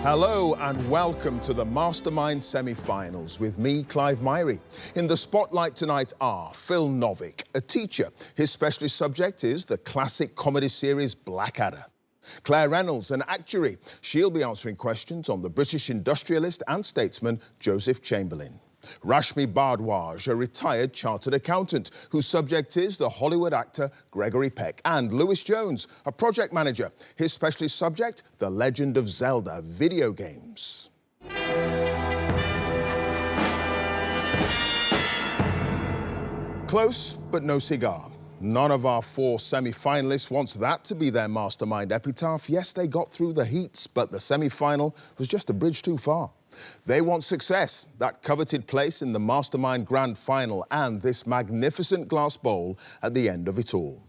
Hello and welcome to the Mastermind semi-finals with me, Clive Myrie. In the spotlight tonight are Phil Novick, a teacher. His specialist subject is the classic comedy series Blackadder. Claire Reynolds, an actuary. She'll be answering questions on the British industrialist and statesman Joseph Chamberlain. Rashmi Bardwaj, a retired chartered accountant, whose subject is the Hollywood actor Gregory Peck. And Lewis Jones, a project manager. His specialist subject, the Legend of Zelda video games. Close, but no cigar. None of our four semi-finalists wants that to be their Mastermind epitaph. Yes, they got through the heats, but the semi-final was just a bridge too far. They want success, that coveted place in the Mastermind Grand Final and this magnificent glass bowl at the end of it all.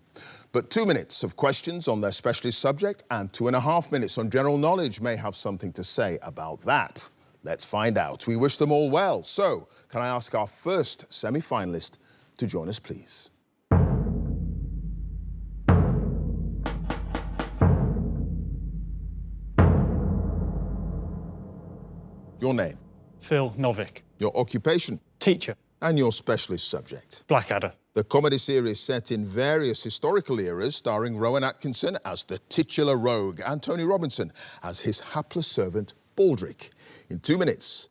But 2 minutes of questions on their specialist subject and 2.5 minutes on general knowledge may have something to say about that. Let's find out. We wish them all well. So, can I ask our first semi-finalist to join us, please? Your name? Phil Novick. Your occupation? Teacher. And your specialist subject? Blackadder. The comedy series set in various historical eras, starring Rowan Atkinson as the titular rogue and Tony Robinson as his hapless servant, Baldric. In 2 minutes,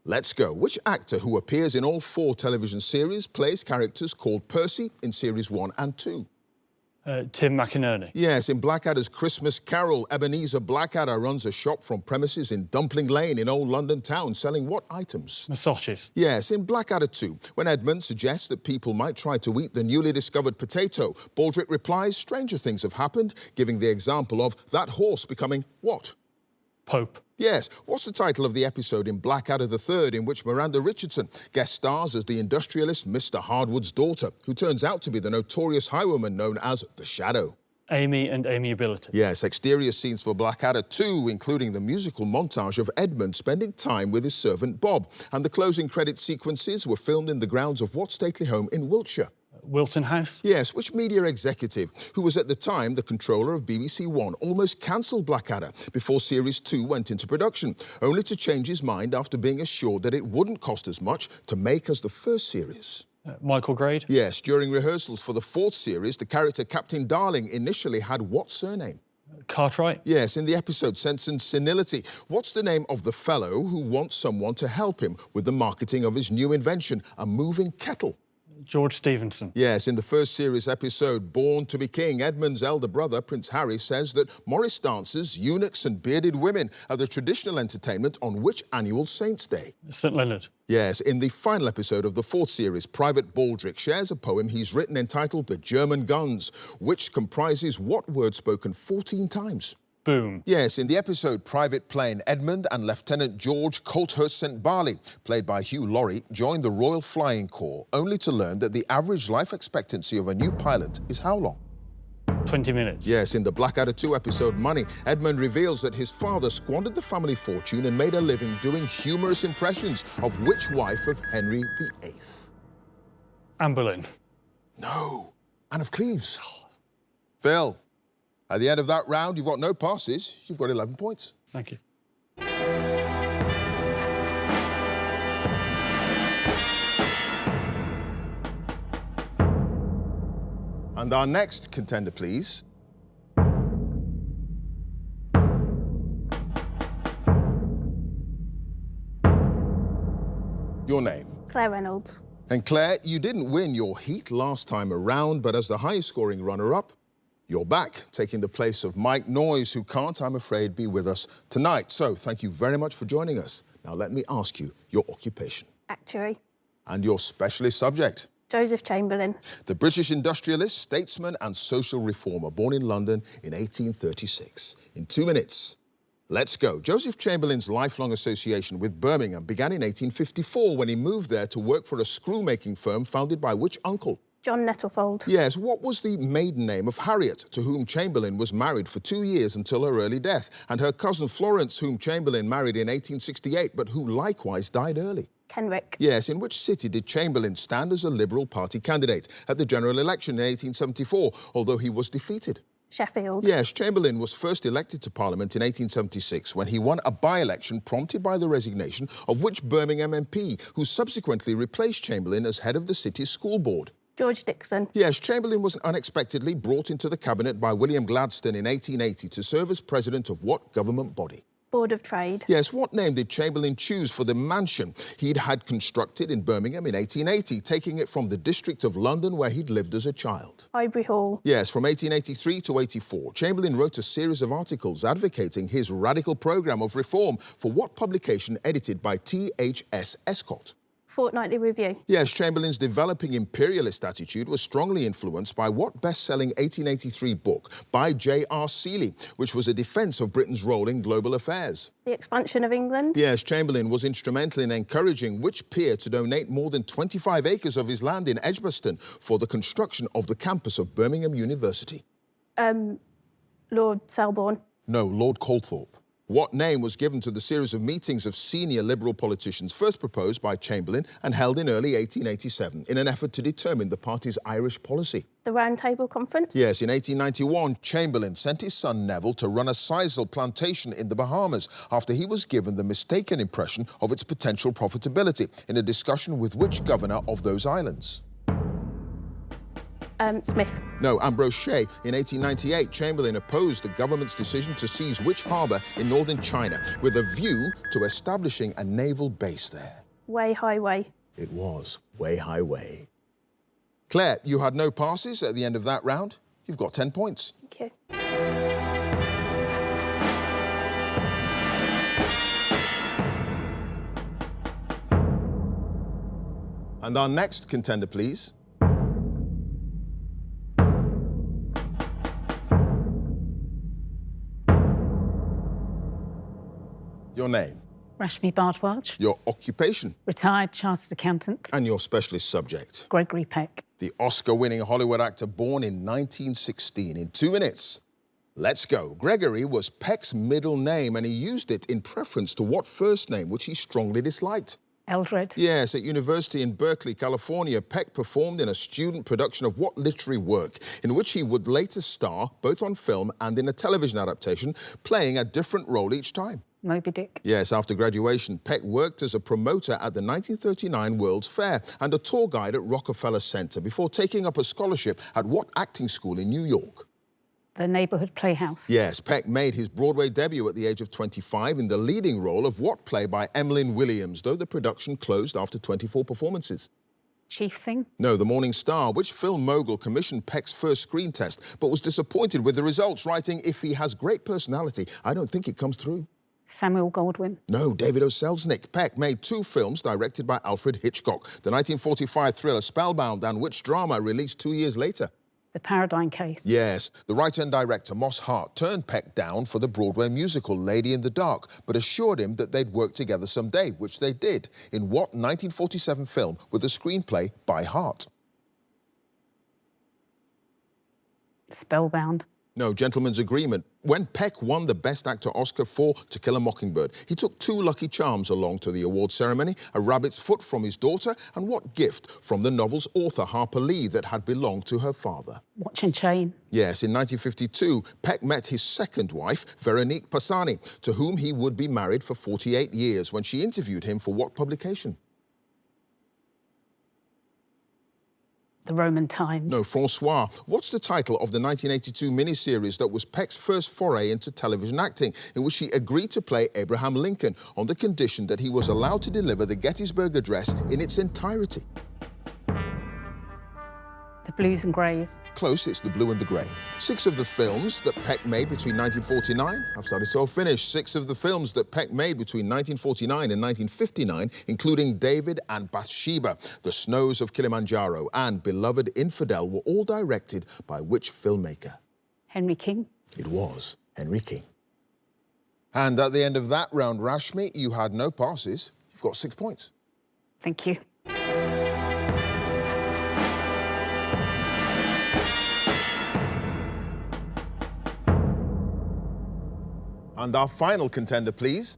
let's go. Which actor who appears in all 4 television series plays characters called Percy in series 1 and 2? Tim McInerney. Yes, in Blackadder's Christmas Carol, Ebenezer Blackadder runs a shop from premises in Dumpling Lane in Old London town, selling what items? Massages. Yes, in Blackadder 2, when Edmund suggests that people might try to eat the newly discovered potato, Baldric replies, stranger things have happened, giving the example of that horse becoming what? Pope. Yes. What's the title of the episode in Blackadder III in which Miranda Richardson guest stars as the industrialist Mr. Hardwood's daughter, who turns out to be the notorious highwayman known as the Shadow? Amy and Amiability. Yes, exterior scenes for Blackadder 2, including the musical montage of Edmund spending time with his servant Bob. And the closing credit sequences were filmed in the grounds of what stately home in Wiltshire? Wilton House? Yes, which media executive, who was at the time the controller of BBC One, almost cancelled Blackadder before Series 2 went into production, only to change his mind after being assured that it wouldn't cost as much to make as the first series? Michael Grade? Yes, during rehearsals for the 4th series, the character Captain Darling initially had what surname? Cartwright? Yes, in the episode Sense and Senility, what's the name of the fellow who wants someone to help him with the marketing of his new invention, a moving kettle? George Stevenson. Yes, in the first series episode, Born to be King, Edmund's elder brother, Prince Harry, says that Morris dancers, eunuchs and bearded women are the traditional entertainment on which annual Saints' Day? St. Leonard. Yes, in the final episode of the 4th series, Private Baldric shares a poem he's written entitled The German Guns, which comprises what word spoken 14 times? Boom. Yes, in the episode Private Plane, Edmund and Lieutenant George Colthurst St. Barley, played by Hugh Laurie, joined the Royal Flying Corps, only to learn that the average life expectancy of a new pilot is how long? 20 minutes. Yes, in the Blackadder 2 episode Money, Edmund reveals that his father squandered the family fortune and made a living doing humorous impressions of which wife of Henry VIII? Anne Boleyn. No, Anne of Cleves. Phil. At the end of that round, you've got no passes. You've got 11 points. Thank you. And our next contender, please. Your name? Claire Reynolds. And Claire, you didn't win your heat last time around, but as the highest scoring runner-up, you're back, taking the place of Mike Noyes, who can't, I'm afraid, be with us tonight. So, thank you very much for joining us. Now, let me ask you your occupation. Actuary. And your specialist subject? Joseph Chamberlain. The British industrialist, statesman and social reformer, born in London in 1836. In 2 minutes, let's go. Joseph Chamberlain's lifelong association with Birmingham began in 1854 when he moved there to work for a screw-making firm founded by which uncle? John Nettlefold. Yes, what was the maiden name of Harriet, to whom Chamberlain was married for 2 years until her early death, and her cousin Florence, whom Chamberlain married in 1868, but who likewise died early? Kenrick. Yes, in which city did Chamberlain stand as a Liberal Party candidate at the general election in 1874, although he was defeated? Sheffield. Yes, Chamberlain was first elected to Parliament in 1876 when he won a by-election prompted by the resignation of which Birmingham MP, who subsequently replaced Chamberlain as head of the city's school board? George Dixon. Yes, Chamberlain was unexpectedly brought into the cabinet by William Gladstone in 1880 to serve as president of what government body? Board of Trade. Yes, what name did Chamberlain choose for the mansion he'd had constructed in Birmingham in 1880, taking it from the district of London where he'd lived as a child? Highbury Hall. Yes, from 1883 to 84, Chamberlain wrote a series of articles advocating his radical programme of reform for what publication edited by T.H.S. Escott? Fortnightly Review. Yes, Chamberlain's developing imperialist attitude was strongly influenced by what best-selling 1883 book by J.R. Seeley, which was a defence of Britain's role in global affairs? The Expansion of England. Yes, Chamberlain was instrumental in encouraging which peer to donate more than 25 acres of his land in Edgbaston for the construction of the campus of Birmingham University? Lord Selborne. No, Lord Colthorpe. What name was given to the series of meetings of senior Liberal politicians first proposed by Chamberlain and held in early 1887 in an effort to determine the party's Irish policy? The Round Table Conference. Yes, in 1891, Chamberlain sent his son Neville to run a sisal plantation in the Bahamas after he was given the mistaken impression of its potential profitability in a discussion with which governor of those islands? Smith. No, Ambrose Shea. In 1898, Chamberlain opposed the government's decision to seize which harbour in northern China with a view to establishing a naval base there? Way Highway. It was Way Highway. Claire, you had no passes at the end of that round. You've got 10 points. Thank you. And our next contender, please. Your name, Rashmi Bardwaj, your occupation, retired chartered accountant, and your specialist subject. Gregory Peck. The Oscar-winning Hollywood actor born in 1916. In 2 minutes, let's go. Gregory was Peck's middle name, and he used it in preference to what first name, which he strongly disliked? Eldred. Yes, at university in Berkeley, California, Peck performed in a student production of what literary work, in which he would later star both on film and in a television adaptation, playing a different role each time? Moby Dick. Yes, after graduation, Peck worked as a promoter at the 1939 World's Fair and a tour guide at Rockefeller Center before taking up a scholarship at what acting school in New York? The Neighborhood Playhouse. Yes, Peck made his Broadway debut at the age of 25 in the leading role of what play by Emlyn Williams, though the production closed after 24 performances? Chief Thing. No, The Morning Star. Which film mogul commissioned Peck's first screen test but was disappointed with the results, writing, "If he has great personality, I don't think it comes through"? Samuel Goldwyn. No, David O. Selznick. Peck made 2 films directed by Alfred Hitchcock. The 1945 thriller Spellbound, and which drama released 2 years later? The Paradigm Case. Yes, the writer and director Moss Hart turned Peck down for the Broadway musical Lady in the Dark, but assured him that they'd work together someday, which they did, in what 1947 film with a screenplay by Hart? Spellbound. No, Gentleman's Agreement. When Peck won the Best Actor Oscar for To Kill a Mockingbird, he took 2 Lucky Charms along to the award ceremony, a rabbit's foot from his daughter, and what gift from the novel's author, Harper Lee, that had belonged to her father? Watch and Chain. Yes, in 1952, Peck met his second wife, Veronique Passani, to whom he would be married for 48 years when she interviewed him for what publication? The Roman Times. No, François. What's the title of the 1982 miniseries that was Peck's first foray into television acting, in which he agreed to play Abraham Lincoln on the condition that he was allowed to deliver the Gettysburg Address in its entirety? The Blues and Greys. Close, it's The Blue and the Grey. 6 of the films that Peck made between 1949, I've started to finish, 6 of the films that Peck made between 1949 and 1959, including David and Bathsheba, The Snows of Kilimanjaro, and Beloved Infidel, were all directed by which filmmaker? Henry King. It was Henry King. And at the end of that round, Rashmi, you had no passes. You've got 6 points. Thank you. And our final contender, please.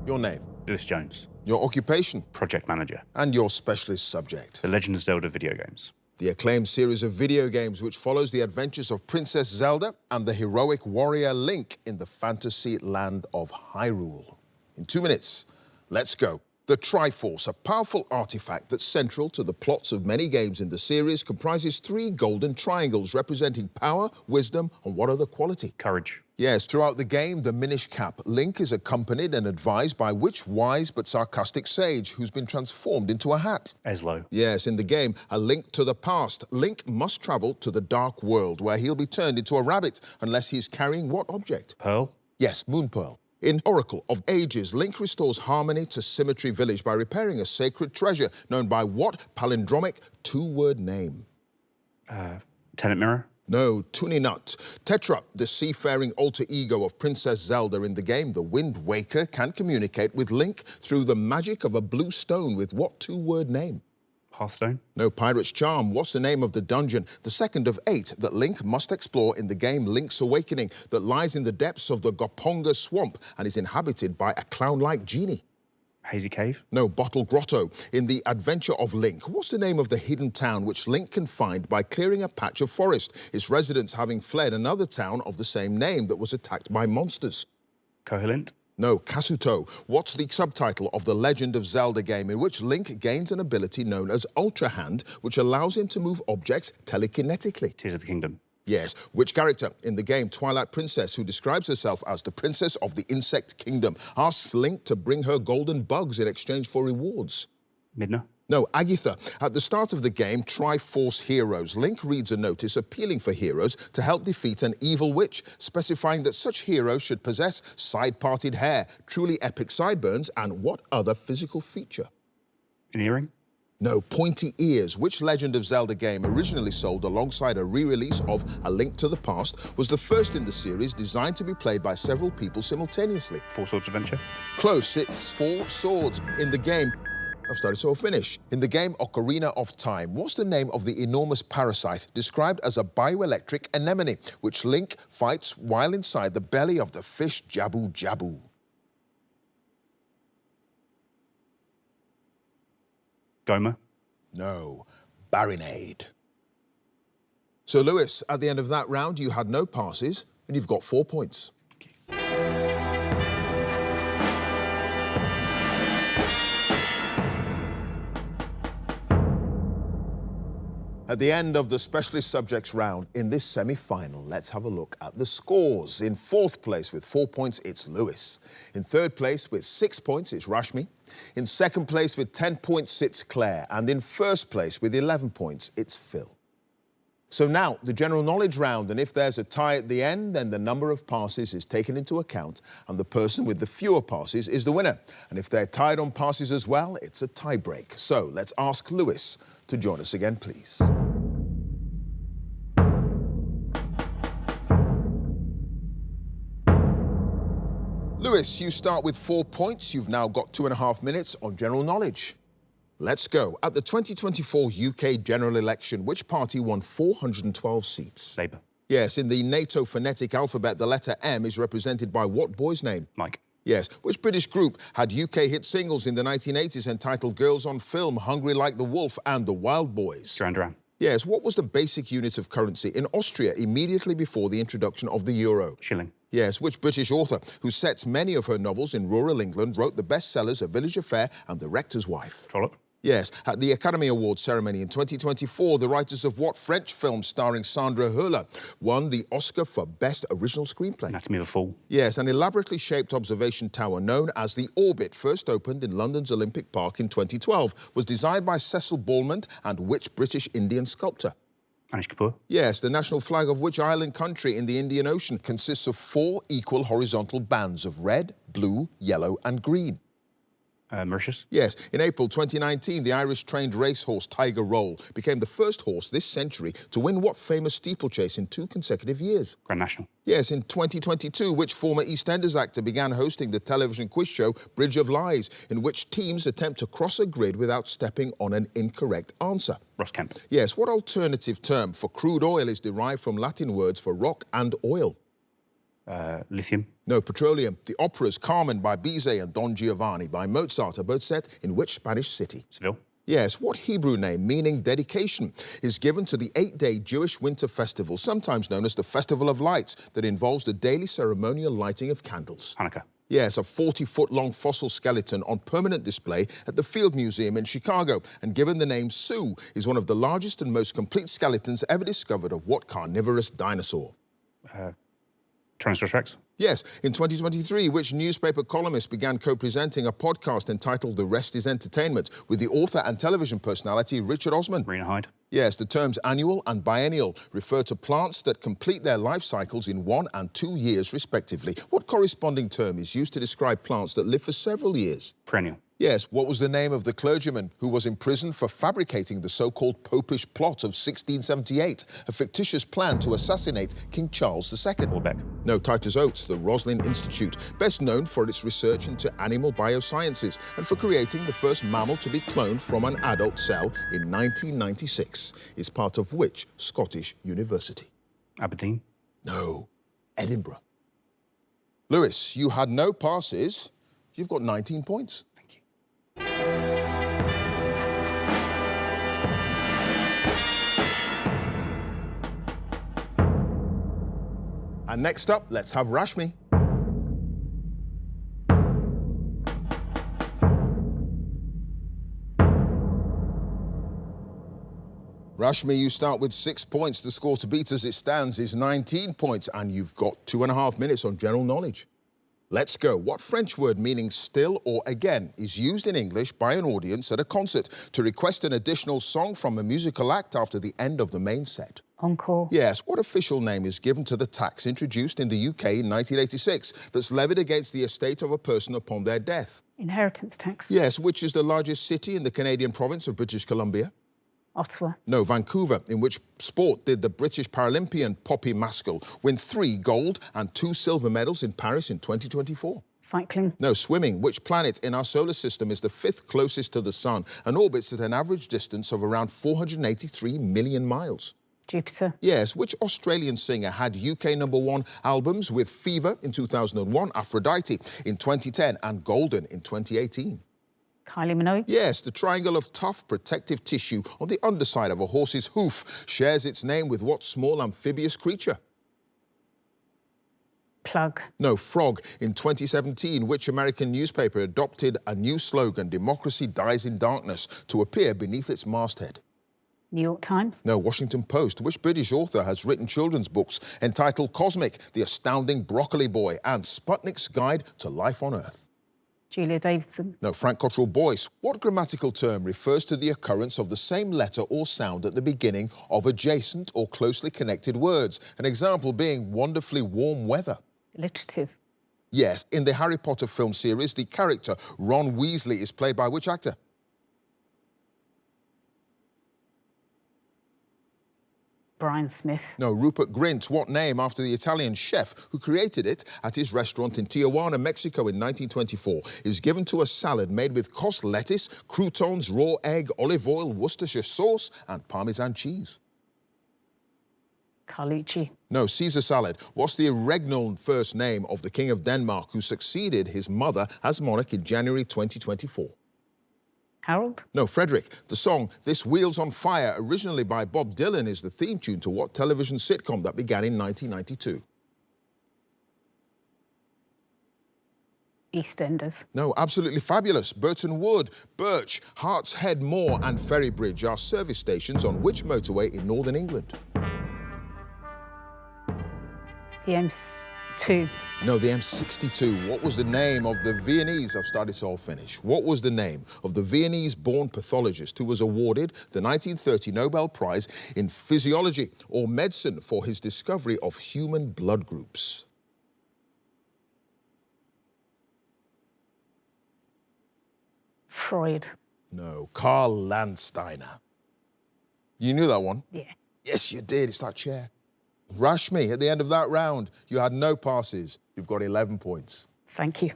Your name. Lewis Jones. Your occupation? Project manager. And your specialist subject? The Legend of Zelda video games. The acclaimed series of video games which follows the adventures of Princess Zelda and the heroic warrior Link in the fantasy land of Hyrule. In 2 minutes, let's go. The Triforce, a powerful artifact that's central to the plots of many games in the series, comprises 3 golden triangles representing power, wisdom, and what other quality? Courage. Yes, throughout the game, the Minish Cap, Link is accompanied and advised by which wise but sarcastic sage who's been transformed into a hat? Eslo. Yes, in the game, A Link to the Past, Link must travel to the Dark World, where he'll be turned into a rabbit unless he's carrying what object? Pearl. Yes, Moon Pearl. In Oracle of Ages, Link restores harmony to Symmetry Village by repairing a sacred treasure known by what palindromic 2-word name? Tenet Mirror. No, Tuninut. Tetra, the seafaring alter ego of Princess Zelda in the game, the Wind Waker, can communicate with Link through the magic of a blue stone with what 2-word name? Hearthstone. No, Pirate's Charm. What's the name of the dungeon, the second of 8, that Link must explore in the game Link's Awakening, that lies in the depths of the Goponga Swamp and is inhabited by a clown-like genie? Hazy Cave. No, Bottle Grotto. In the Adventure of Link, what's the name of the hidden town which Link can find by clearing a patch of forest, its residents having fled another town of the same name that was attacked by monsters? Coherent. No, Kasuto. What's the subtitle of the Legend of Zelda game in which Link gains an ability known as Ultra Hand, which allows him to move objects telekinetically? Tears of the Kingdom. Yes. Which character in the game Twilight Princess, who describes herself as the Princess of the Insect Kingdom, asks Link to bring her golden bugs in exchange for rewards? Midna. No, Agatha. At the start of the game, Triforce Heroes, Link reads a notice appealing for heroes to help defeat an evil witch, specifying that such heroes should possess side-parted hair, truly epic sideburns, and what other physical feature? An earring. No, pointy ears. Which Legend of Zelda game, originally sold alongside a re-release of A Link to the Past, was the first in the series designed to be played by several people simultaneously? Four Swords Adventure. Close, it's Four Swords. In the game, I've started, so I'll finish. In the game Ocarina of Time, what's the name of the enormous parasite described as a bioelectric anemone, which Link fights while inside the belly of the fish Jabu Jabu? Goma. No, Barinade. So, Lewis, at the end of that round, you had no passes, and you've got 4 points. At the end of the specialist subjects round in this semi-final, let's have a look at the scores. In 4th place with 4 points, it's Lewis. In 3rd place with 6 points, it's Rashmi. In 2nd place with 10 points, sits Claire. And in 1st place with 11 points, it's Phil. So now, the general knowledge round, and if there's a tie at the end, then the number of passes is taken into account, and the person with the fewer passes is the winner. And if they're tied on passes as well, it's a tie break. So let's ask Lewis to join us again, please. Lewis, you start with 4 points. You've now got 2.5 minutes on general knowledge. Let's go. At the 2024 UK general election, which party won 412 seats? Labour. Yes, in the NATO phonetic alphabet, the letter M is represented by what boy's name? Mike. Yes. Which British group had UK hit singles in the 1980s entitled Girls on Film, Hungry Like the Wolf and The Wild Boys? Duran Duran. Yes. What was the basic unit of currency in Austria immediately before the introduction of the euro? Shilling. Yes. Which British author, who sets many of her novels in rural England, wrote the bestsellers A Village Affair and The Rector's Wife? Trollope. Yes. At the Academy Awards ceremony in 2024, the writers of what French film starring Sandra Hüller won the Oscar for Best Original Screenplay? Anatomy of a Fall. Yes, an elaborately shaped observation tower known as the Orbit, first opened in London's Olympic Park in 2012, was designed by Cecil Bollman and which British Indian sculptor? Anish Kapoor. Yes, the national flag of which island country in the Indian Ocean consists of 4 equal horizontal bands of red, blue, yellow and green? Mauritius. Yes. In April 2019, the Irish-trained racehorse Tiger Roll became the first horse this century to win what famous steeplechase in 2 consecutive years? Grand National. Yes. In 2022, which former EastEnders actor began hosting the television quiz show Bridge of Lies, in which teams attempt to cross a grid without stepping on an incorrect answer? Ross Kemp. Yes. What alternative term for crude oil is derived from Latin words for rock and oil? Lithium. No, petroleum. The operas Carmen by Bizet and Don Giovanni by Mozart are both set in which Spanish city? Seville. Yes, what Hebrew name, meaning dedication, is given to the 8-day Jewish winter festival, sometimes known as the Festival of Lights, that involves the daily ceremonial lighting of candles? Hanukkah. Yes, a 40-foot-long fossil skeleton on permanent display at the Field Museum in Chicago, and given the name Sue, is one of the largest and most complete skeletons ever discovered of what carnivorous dinosaur? Tyrannosaurus Rex. Yes, in 2023, which newspaper columnist began co-presenting a podcast entitled The Rest is Entertainment with the author and television personality Richard Osman? Marina Hyde. Yes, the terms annual and biennial refer to plants that complete their life cycles in 1 and 2 years, respectively. What corresponding term is used to describe plants that live for several years? Perennial. Yes, what was the name of the clergyman who was imprisoned for fabricating the so-called Popish plot of 1678, a fictitious plan to assassinate King Charles II? Or Beck. No, Titus Oates, the Roslin Institute, best known for its research into animal biosciences and for creating the first mammal to be cloned from an adult cell in 1996, is part of which Scottish university? Aberdeen. No, Edinburgh. Lewis, you had no passes. You've got 19 points. Thank you. And next up, let's have Rashmi. Rashmi, you start with 6 points. The score to beat as it stands is 19 points, and you've got 2.5 minutes on general knowledge. Let's go. What French word meaning still or again is used in English by an audience at a concert to request an additional song from a musical act after the end of the main set? Encore. Yes, what official name is given to the tax introduced in the UK in 1986 that's levied against the estate of a person upon their death? Inheritance tax. Yes, which is the largest city in the Canadian province of British Columbia? Ottawa. No, Vancouver. In which sport did the British Paralympian Poppy Maskell win 3 gold and 2 silver medals in Paris in 2024? Cycling. No, swimming. Which planet in our solar system is the 5th closest to the sun and orbits at an average distance of around 483 million miles? Jupiter. Yes, which Australian singer had UK #1 albums with Fever in 2001, Aphrodite in 2010 and Golden in 2018? Kylie Minogue. Yes, the triangle of tough protective tissue on the underside of a horse's hoof shares its name with what small amphibious creature? Plug. No, frog. In 2017, which American newspaper adopted a new slogan, "Democracy dies in darkness," to appear beneath its masthead? New York Times. No, Washington Post. Which British author has written children's books entitled Cosmic, The Astounding Broccoli Boy, and Sputnik's Guide to Life on Earth? Julia Davidson. No, Frank Cottrell Boyce. What grammatical term refers to the occurrence of the same letter or sound at the beginning of adjacent or closely connected words? An example being wonderfully warm weather. Alliterative. Yes, in the Harry Potter film series, the character Ron Weasley is played by which actor? Brian Smith. No, Rupert Grint. What name after the Italian chef who created it at his restaurant in Tijuana, Mexico in 1924 is given to a salad made with cos lettuce, croutons, raw egg, olive oil, Worcestershire sauce and Parmesan cheese? Carlucci. No, Caesar salad. What's the regnal first name of the King of Denmark who succeeded his mother as monarch in January 2024? Harold. No, Frederick. The song This Wheel's on Fire, originally by Bob Dylan, is the theme tune to what television sitcom that began in 1992? EastEnders. No, Absolutely Fabulous. Burton Wood, Birch, Harts Head Moor and Ferrybridge are service stations on which motorway in northern England? The M2. No, the M62. What was the name of the Viennese? I've started, so I'll finish. What was the name of the Viennese-born pathologist who was awarded the 1930 Nobel Prize in Physiology or Medicine for his discovery of human blood groups? Freud. No, Karl Landsteiner. You knew that one? Yeah. Yes, you did. It's that chair. Rashmi, at the end of that round, you had no passes. You've got 11 points. Thank you.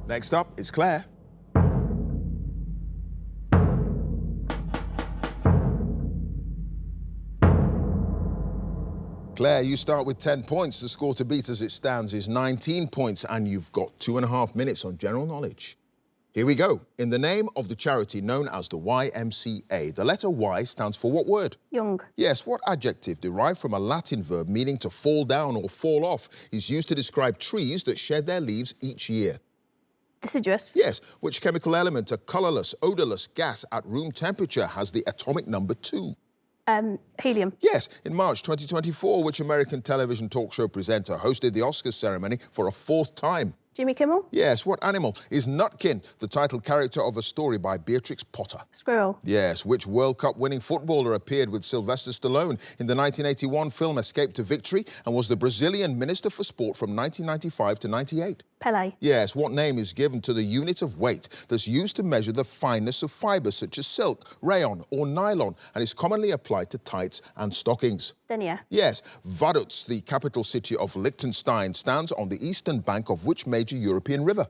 Next up is Claire. Claire, you start with 10 points. The score to beat as it stands is 19 points, and you've got 2.5 minutes on general knowledge. Here we go. In the name of the charity known as the YMCA, the letter Y stands for what word? Young. Yes, what adjective derived from a Latin verb meaning to fall down or fall off is used to describe trees that shed their leaves each year? Deciduous. Yes, which chemical element, a colourless, odourless gas at room temperature, has the atomic number 2? Helium. Yes, in March 2024, which American television talk show presenter hosted the Oscars ceremony for a 4th time? Jimmy Kimmel. Yes, what animal is Nutkin, the title character of a story by Beatrix Potter? Squirrel. Yes, which World Cup winning footballer appeared with Sylvester Stallone in the 1981 film Escape to Victory and was the Brazilian Minister for Sport from 1995 to 98? Pele. Yes, what name is given to the unit of weight that's used to measure the fineness of fibres such as silk, rayon or nylon and is commonly applied to tights and stockings? Denier. Yes, Vaduz, the capital city of Liechtenstein, stands on the eastern bank of which major European river?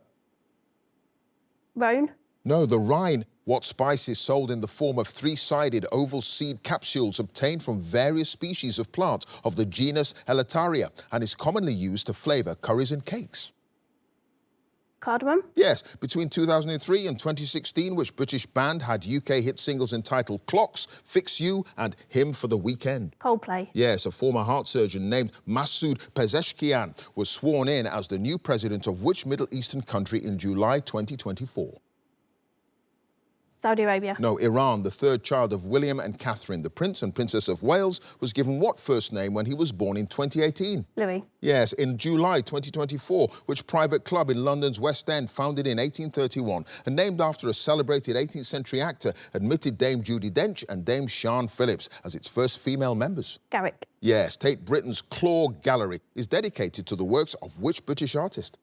Rhone. No, the Rhine. What spice is sold in the form of 3-sided oval seed capsules obtained from various species of plant of the genus Elataria and is commonly used to flavour curries and cakes? Cardamom. Yes, between 2003 and 2016, which British band had UK hit singles entitled Clocks, Fix You and Hymn for the Weekend? Coldplay. Yes, a former heart surgeon named Masoud Pezeshkian was sworn in as the new president of which Middle Eastern country in July 2024? Saudi Arabia. No, Iran. The 3rd child of William and Catherine, the Prince and Princess of Wales, was given what first name when he was born in 2018? Louis. Yes, in July 2024, which private club in London's West End, founded in 1831 and named after a celebrated 18th century actor, admitted Dame Judi Dench and Dame Sian Phillips as its first female members? Garrick. Yes, Tate Britain's Claw Gallery is dedicated to the works of which British artist?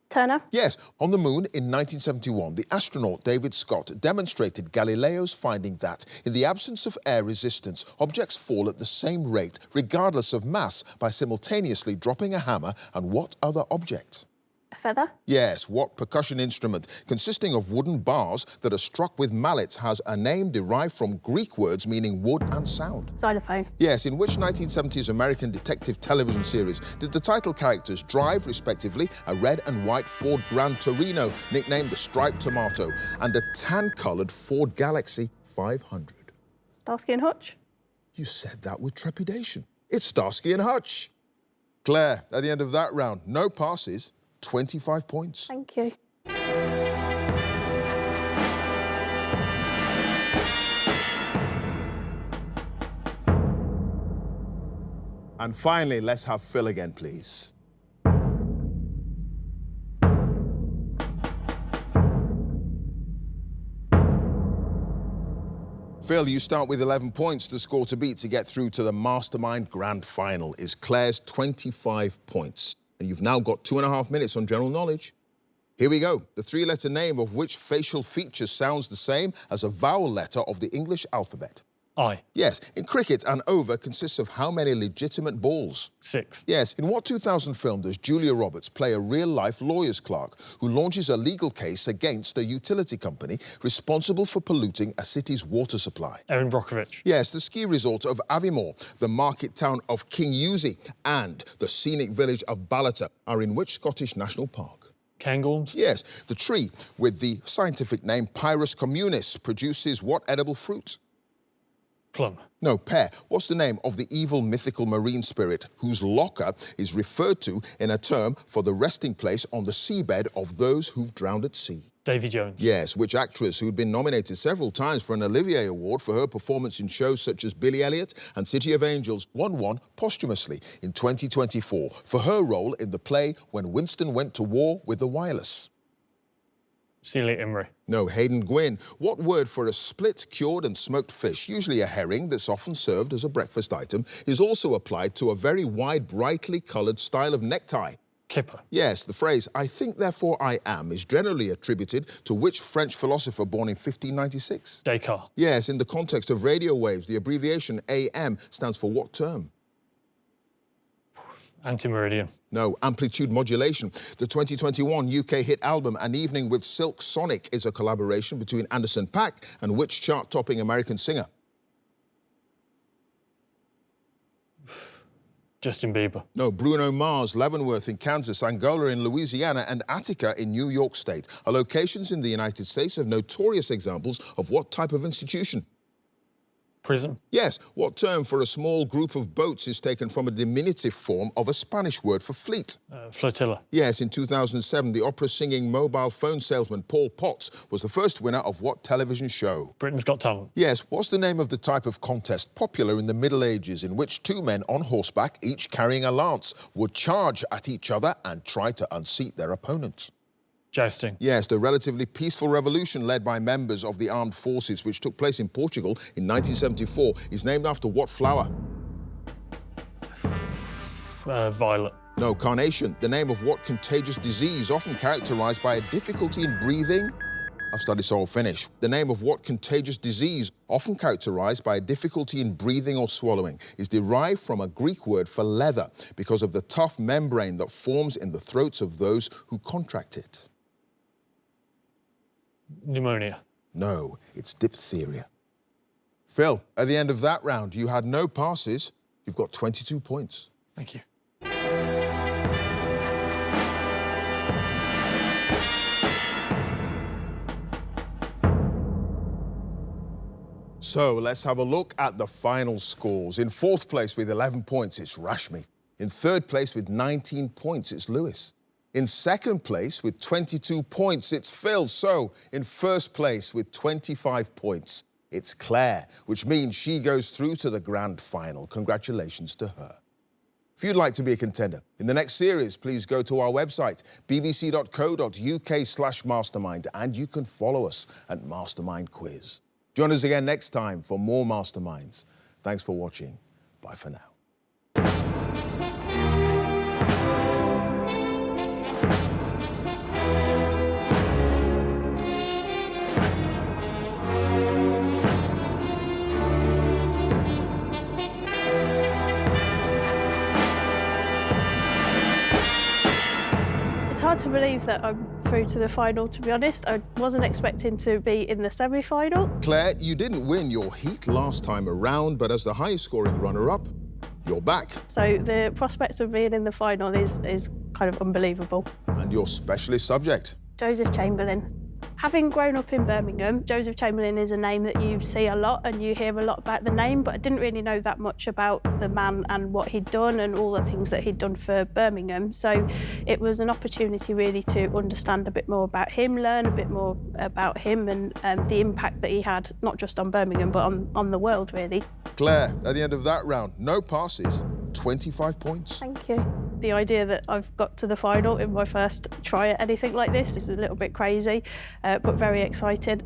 Turner. Yes, on the moon in 1971, the astronaut David Scott demonstrated Galileo's finding that, in the absence of air resistance, objects fall at the same rate, regardless of mass, by simultaneously dropping a hammer and what other object? A feather. Yes, what percussion instrument, consisting of wooden bars that are struck with mallets, has a name derived from Greek words meaning wood and sound? Xylophone. Yes, in which 1970s American detective television series did the title characters drive, respectively, a red and white Ford Gran Torino, nicknamed the Striped Tomato, and a tan-coloured Ford Galaxy 500? Starsky and Hutch. You said that with trepidation. It's Starsky and Hutch. Claire, at the end of that round, no passes, 25 points. Thank you. And finally, let's have Phil again, please. Phil, you start with 11 points. The score to beat to get through to the Mastermind Grand Final is Claire's 25 points. And you've now got 2.5 minutes on general knowledge. Here we go. The 3-letter name of which facial feature sounds the same as a vowel letter of the English alphabet? I. Yes. In cricket, an over consists of how many legitimate balls? 6. Yes. In what 2000 film does Julia Roberts play a real-life lawyer's clerk who launches a legal case against a utility company responsible for polluting a city's water supply? Erin Brockovich. Yes, the ski resort of Aviemore, the market town of Kingyuzi and the scenic village of Ballater are in which Scottish national park? Cairngorms. Yes, the tree with the scientific name Pyrus communis produces what edible fruit? Plum. No, pear. What's the name of the evil mythical marine spirit whose locker is referred to in a term for the resting place on the seabed of those who've drowned at sea? Davy Jones. Yes, which actress who'd been nominated several times for an Olivier Award for her performance in shows such as Billy Elliot and City of Angels won one posthumously in 2024 for her role in the play When Winston Went to War with the Wireless? Celia Imrie. No, Hayden Gwynn. What word for a split, cured and smoked fish, usually a herring that's often served as a breakfast item, is also applied to a very wide, brightly coloured style of necktie? Kipper. Yes, the phrase, I think, therefore I am, is generally attributed to which French philosopher born in 1596? Descartes. Yes, in the context of radio waves, the abbreviation AM stands for what term? Anti-meridian. No, amplitude modulation. The 2021 UK hit album An Evening with Silk Sonic is a collaboration between Anderson .Paak and which chart-topping American singer? Justin Bieber. No, Bruno Mars, Leavenworth in Kansas, Angola in Louisiana, and Attica in New York State are locations in the United States of notorious examples of what type of institution? Prison. Yes, what term for a small group of boats is taken from a diminutive form of a Spanish word for fleet? Flotilla. Yes, in 2007, the opera-singing mobile phone salesman Paul Potts was the first winner of what television show? Britain's Got Talent. Yes, what's the name of the type of contest popular in the Middle Ages in which two men on horseback, each carrying a lance, would charge at each other and try to unseat their opponent? Jousting. Yes, the relatively peaceful revolution led by members of the armed forces which took place in Portugal in 1974 is named after what flower? Violet. No, carnation. The name of what contagious disease often characterized by a difficulty in breathing? I've studied, so I'll finish. The name of what contagious disease, often characterized by a difficulty in breathing or swallowing, is derived from a Greek word for leather because of the tough membrane that forms in the throats of those who contract it. Pneumonia. No, it's diphtheria. Phil, at the end of that round, you had no passes. You've got 22 points. Thank you. So let's have a look at the final scores. In fourth place with 11 points, it's Rashmi. In third place with 19 points, it's Lewis. In second place with 22 points, it's Phil. So in first place with 25 points, it's Claire, which means she goes through to the grand final. Congratulations to her. If you'd like to be a contender in the next series, please go to our website, bbc.co.uk/mastermind, and you can follow us at Mastermind Quiz. Join us again next time for more Masterminds. Thanks for watching. Bye for now. It's hard to believe that I'm through to the final, to be honest. I wasn't expecting to be in the semi-final. Claire, you didn't win your heat last time around, but as the highest scoring runner-up, you're back. So the prospects of being in the final is kind of unbelievable. And your specialist subject? Joseph Chamberlain. Having grown up in Birmingham, Joseph Chamberlain is a name that you see a lot and you hear a lot about the name, but I didn't really know that much about the man and what he'd done and all the things that he'd done for Birmingham. So it was an opportunity really to understand a bit more about him, learn a bit more about him and the impact that he had, not just on Birmingham, but on the world, really. Claire, at the end of that round, no passes, 25 points. Thank you. The idea that I've got to the final in my first try at anything like this is a little bit crazy, but very excited.